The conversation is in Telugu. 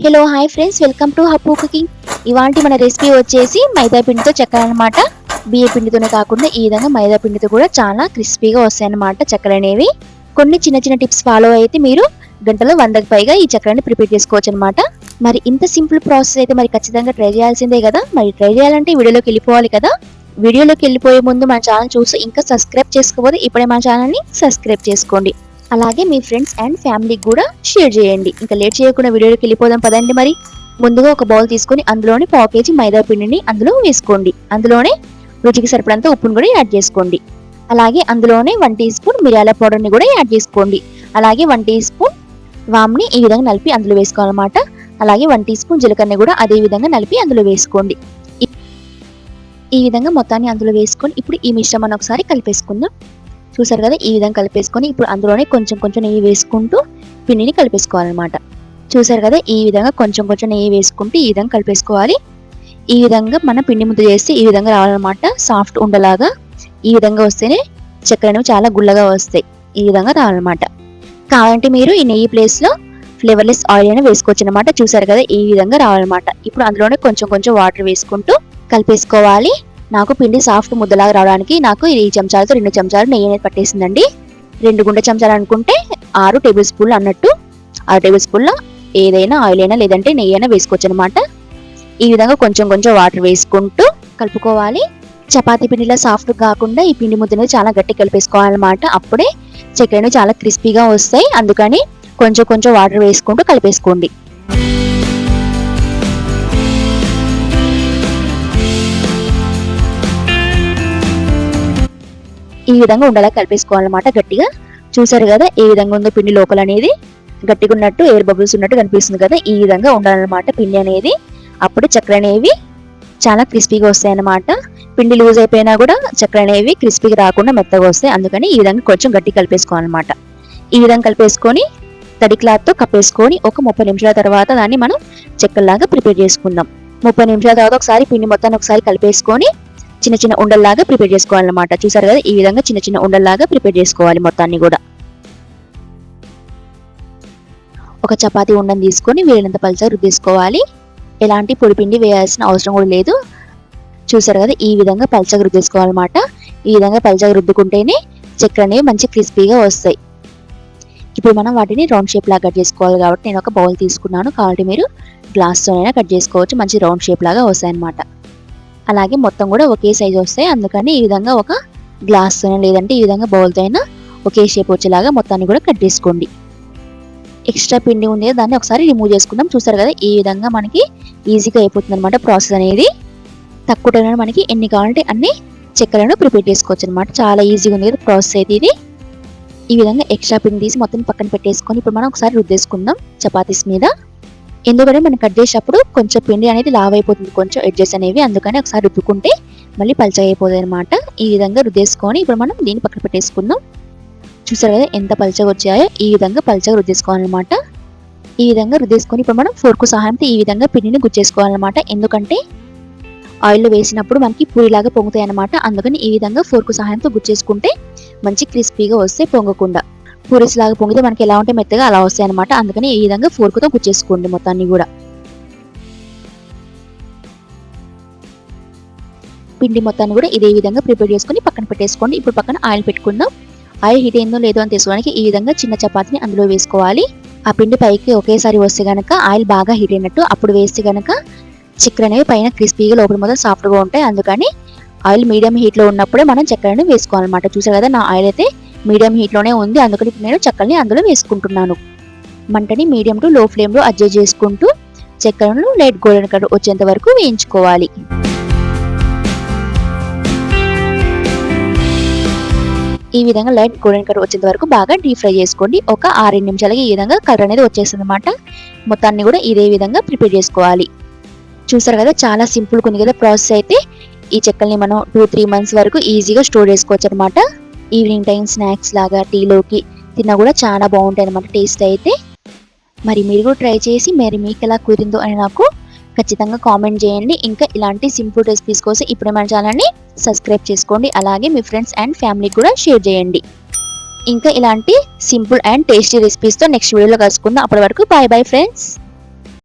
Hello hi friends, welcome to Happu cooking. ఇవాంటి మన రెసిపీ వచ్చేసి మైదా పిండితో చెక్కలు అనమాట. బియ్య పిండితోనే కాకుండా ఈ విధంగా మైదా పిండితో కూడా చాలా క్రిస్పీగా వస్తాయి అన్నమాట చెక్కలు అనేవి. కొన్ని చిన్న చిన్న టిప్స్ ఫాలో అయితే మీరు గంటలో 100కి పైగా ఈ చెక్కలని ప్రిపేర్ చేసుకోవచ్చు అనమాట. మరి ఇంత సింపుల్ ప్రాసెస్ అయితే మరి ఖచ్చితంగా ట్రై చేయాల్సిందే కదా. మరి ట్రై చేయాలంటే వీడియోలోకి వెళ్ళిపోవాలి కదా. వీడియోలోకి వెళ్ళిపోయే ముందు మన ఛానల్ చూసి ఇంకా సబ్స్క్రైబ్ చేసుకోకపోతే ఇప్పుడే మన ఛానల్ని సబ్స్క్రైబ్ చేసుకోండి. అలాగే మీ ఫ్రెండ్స్ అండ్ ఫ్యామిలీకి కూడా షేర్ చేయండి. ఇంకా లేట్ చేయకుండా వీడియోకి వెళ్ళిపోదాం పదండి. మరి ముందుగా ఒక బౌల్ తీసుకొని అందులోని 1/2 kg మైదా పిండిని అందులో వేసుకోండి. అందులోనే రుచికి సరిపడంత ఉప్పును కూడా యాడ్ చేసుకోండి. అలాగే అందులోనే 1 టీ స్పూన్ మిరియాల పౌడర్ని కూడా యాడ్ చేసుకోండి. అలాగే 1 టీ స్పూన్ వామ్ని ఈ విధంగా నలిపి అందులో వేసుకోవాలన్నమాట. అలాగే 1 టీ స్పూన్ జీలకర్రని కూడా అదే విధంగా నలిపి అందులో వేసుకోండి. ఈ విధంగా మొత్తాన్ని అందులో వేసుకొని ఇప్పుడు ఈ మిశ్రమాన్ని ఒకసారి కలిపేసుకుందాం. చూసారు కదా, ఈ విధంగా కలిపేసుకొని ఇప్పుడు అందులోనే కొంచెం కొంచెం నెయ్యి వేసుకుంటూ పిండిని కలిపేసుకోవాలన్నమాట. చూసారు కదా, ఈ విధంగా కొంచెం కొంచెం నెయ్యి వేసుకుంటూ ఈ విధంగా కలిపేసుకోవాలి. ఈ విధంగా మన పిండి ముద్ద చేస్తే ఈ విధంగా రావాలన్నమాట. సాఫ్ట్ ఉండలాగా ఈ విధంగా వస్తేనే చక్కెర చాలా గుల్లగా వస్తాయి. ఈ విధంగా రావాలన్నమాట. కావాలంటే మీరు ఈ నెయ్యి ప్లేస్లో ఫ్లేవర్లెస్ ఆయిల్ అయినా వేసుకోవచ్చు అనమాట. చూసారు కదా, ఈ విధంగా రావాలన్నమాట. ఇప్పుడు అందులోనే కొంచెం కొంచెం వాటర్ వేసుకుంటూ కలిపేసుకోవాలి. నాకు పిండి సాఫ్ట్ ముద్దలాగా రావడానికి నాకు ఈ చెంచాలతో 2 చెంచాలు నెయ్యి అనేది పట్టేసిందండి. 2 గుండె చెంచాలు అనుకుంటే 6 టేబుల్ స్పూన్లు అన్నట్టు. 6 టేబుల్ స్పూన్ల ఏదైనా ఆయిల్ అయినా లేదంటే నెయ్యి అయినా వేసుకోవచ్చు అనమాట. ఈ విధంగా కొంచెం కొంచెం వాటర్ వేసుకుంటూ కలుపుకోవాలి. చపాతీ పిండిలా సాఫ్ట్ కాకుండా ఈ పిండి ముద్దను చాలా గట్టి కలిపేసుకోవాలన్నమాట. అప్పుడే చక్కెరలు చాలా క్రిస్పీగా వస్తాయి. అందుకని కొంచెం కొంచెం వాటర్ వేసుకుంటూ కలిపేసుకోండి. ఈ విధంగా ఉండలా కలిపేసుకోవాలన్నమాట గట్టిగా. చూసారు కదా, ఏ విధంగా ఉందో పిండి లోపల అనేది గట్టిగా ఉన్నట్టు ఎయిర్ బబుల్స్ ఉన్నట్టు కనిపిస్తుంది కదా. ఈ విధంగా ఉండాలన్నమాట పిండి అనేది. అప్పుడు చక్కెర అనేవి చాలా క్రిస్పీగా వస్తాయి అన్నమాట. పిండి లూజ్ అయిపోయినా కూడా చక్కెర అనేవి క్రిస్పీగా రాకుండా మెత్తగా వస్తాయి. అందుకని ఈ విధంగా కొంచెం గట్టి కలిపేసుకోవాలన్నమాట. ఈ విధంగా కలిపేసుకొని తడి క్లాత్తో కప్పేసుకొని ఒక 30 నిమిషాల తర్వాత దాన్ని మనం చెక్కల్లాగా ప్రిపేర్ చేసుకుందాం. 30 నిమిషాల తర్వాత ఒకసారి పిండి మొత్తాన్ని ఒకసారి కలిపేసుకొని చిన్న చిన్న ఉండల్లాగా ప్రిపేర్ చేసుకోవాలన్నమాట. చూసారు కదా, ఈ విధంగా చిన్న చిన్న ఉండల్లాగా ప్రిపేర్ చేసుకోవాలి మొత్తాన్ని కూడా. ఒక చపాతీ ఉండని తీసుకొని వీలైనంత పలుచగా రుద్దేసుకోవాలి. ఎలాంటి పొడిపిండి వేయాల్సిన అవసరం కూడా లేదు. చూసారు కదా, ఈ విధంగా పలుచగా రుద్దేసుకోవాలన్నమాట. ఈ విధంగా పలుచగా రుద్దుకుంటేనే చక్కెర అనేవి మంచి క్రిస్పీగా వస్తాయి. ఇప్పుడు మనం వాటిని రౌండ్ షేప్ లాగా కట్ చేసుకోవాలి కాబట్టి నేను ఒక బౌల్ తీసుకున్నాను. కాబట్టి మీరు గ్లాస్తోనైనా కట్ చేసుకోవచ్చు. మంచి రౌండ్ షేప్ లాగా వస్తాయి అన్నమాట. అలాగే మొత్తం కూడా ఒకే సైజు వస్తాయి. అందుకని ఈ విధంగా ఒక గ్లాస్తో లేదంటే ఈ విధంగా బౌల్తో అయినా ఒకే షేప్ వచ్చేలాగా మొత్తాన్ని కూడా కట్ చేసుకోండి. ఎక్స్ట్రా పిండి ఉంది దాన్ని ఒకసారి రిమూవ్ చేసుకుందాం. చూసారు కదా, ఈ విధంగా మనకి ఈజీగా అయిపోతుంది అనమాట ప్రాసెస్ అనేది. తక్కువ టైంలో మనకి ఎన్ని కావాలంటే అన్ని చక్కెరను ప్రిపేర్ చేసుకోవచ్చు అనమాట. చాలా ఈజీగా ఉంది కదా ప్రాసెస్ అయితే ఇది. ఈ విధంగా ఎక్స్ట్రా పిండి తీసి మొత్తం పక్కన పెట్టేసుకొని ఇప్పుడు మనం ఒకసారి రుద్దేసుకుందాం చపాతీస్ మీద. ఎందుకంటే మనం కట్ చేసేటప్పుడు కొంచెం పిండి అనేది లావ్ అయిపోతుంది, కొంచెం ఎడ్జెస్ అనేవి. అందుకని ఒకసారి రుద్దుకుంటే మళ్ళీ పల్చగా అయిపోతుంది అనమాట. ఈ విధంగా రుద్దేసుకొని ఇప్పుడు మనం దీన్ని పక్కన పెట్టేసుకుందాం. చూసారు కదా ఎంత పల్చగా వచ్చాయో. ఈ విధంగా పల్చగా రుద్దేసుకోవాలన్నమాట. ఈ విధంగా రుద్దేసుకొని ఇప్పుడు మనం ఫోర్కు సహాయంతో ఈ విధంగా పిండిని గుచ్చేసుకోవాలన్నమాట. ఎందుకంటే ఆయిల్లో వేసినప్పుడు మనకి పూరిలాగా పొంగుతాయి అన్నమాట. అందుకని ఈ విధంగా ఫోర్కు సహాయంతో గుచ్చేసుకుంటే మంచి క్రిస్పీగా వస్తే పొంగకుండా. పూరీస్ లాగా పొంగితే మనకి ఎలా ఉంటే మెత్తగా అలా వస్తాయి అనమాట. అందుకని ఈ విధంగా ఫోర్కుతో గుచ్చేసుకోండి మొత్తాన్ని కూడా. పిండి మొత్తాన్ని కూడా ఇదే విధంగా ప్రిపేర్ చేసుకొని పక్కన పెట్టేసుకోండి. ఇప్పుడు పక్కన ఆయిల్ పెట్టుకుందాం. ఆయిల్ హీట్ అయిందో లేదో అని తెలుసుకోవడానికి ఈ విధంగా చిన్న చపాతీని అందులో వేసుకోవాలి. ఆ పిండి పైకి ఒకేసారి వస్తే గనక ఆయిల్ బాగా హీట్ అయినట్టు. అప్పుడు వేస్తే గనక చక్కెర అనేవి పైన క్రిస్పీగా లోపల మొత్తం సాఫ్ట్గా ఉంటాయి. అందుకని ఆయిల్ మీడియం హీట్లో ఉన్నప్పుడే మనం చక్కెరను వేసుకోవాలన్నమాట. చూసారు కదా, నా ఆయిల్ అయితే మీడియం హీట్లోనే ఉంది. అందుకని నేను చక్కెరని అందులో వేసుకుంటున్నాను. మంటని మీడియం టు లో ఫ్లేమ్లో అడ్జస్ట్ చేసుకుంటూ చక్కెరను లైట్ గోల్డెన్ కలర్ వచ్చేంత వరకు వేయించుకోవాలి. ఈ విధంగా లైట్ గోల్డెన్ కలర్ వచ్చేంత వరకు బాగా డీప్ ఫ్రై చేసుకోండి. ఒక 6 నిమిషాలకి ఈ విధంగా కలర్ అనేది వచ్చేస్తుంది అనమాట. మొత్తాన్ని కూడా ఇదే విధంగా ప్రిపేర్ చేసుకోవాలి. చూసారు కదా, చాలా సింపుల్గా ఉంది కదా ప్రాసెస్ అయితే. ఈ చెక్కల్ని మనం 2-3 మంత్స్ వరకు ఈజీగా స్టోర్ చేసుకోవచ్చు అనమాట. ఈవినింగ్ టైం స్నాక్స్ లాగా టీలోకి తిన్నా కూడా చాలా బాగుంటాయి అనమాట టేస్ట్ అయితే. మరి మీరు కూడా ట్రై చేసి మరి మీకు ఎలా కుదిరిందో అని నాకు ఖచ్చితంగా కామెంట్ చేయండి. ఇంకా ఇలాంటి సింపుల్ రెసిపీస్ కోసం ఇప్పుడే మన ఛానల్ని సబ్స్క్రైబ్ చేసుకోండి. అలాగే మీ ఫ్రెండ్స్ అండ్ ఫ్యామిలీకి కూడా షేర్ చేయండి. ఇంకా ఇలాంటి సింపుల్ అండ్ టేస్టీ రెసిపీస్తో నెక్స్ట్ వీడియోలో కలుసుకుందాం. అప్పటి వరకు బాయ్ బాయ్ ఫ్రెండ్స్.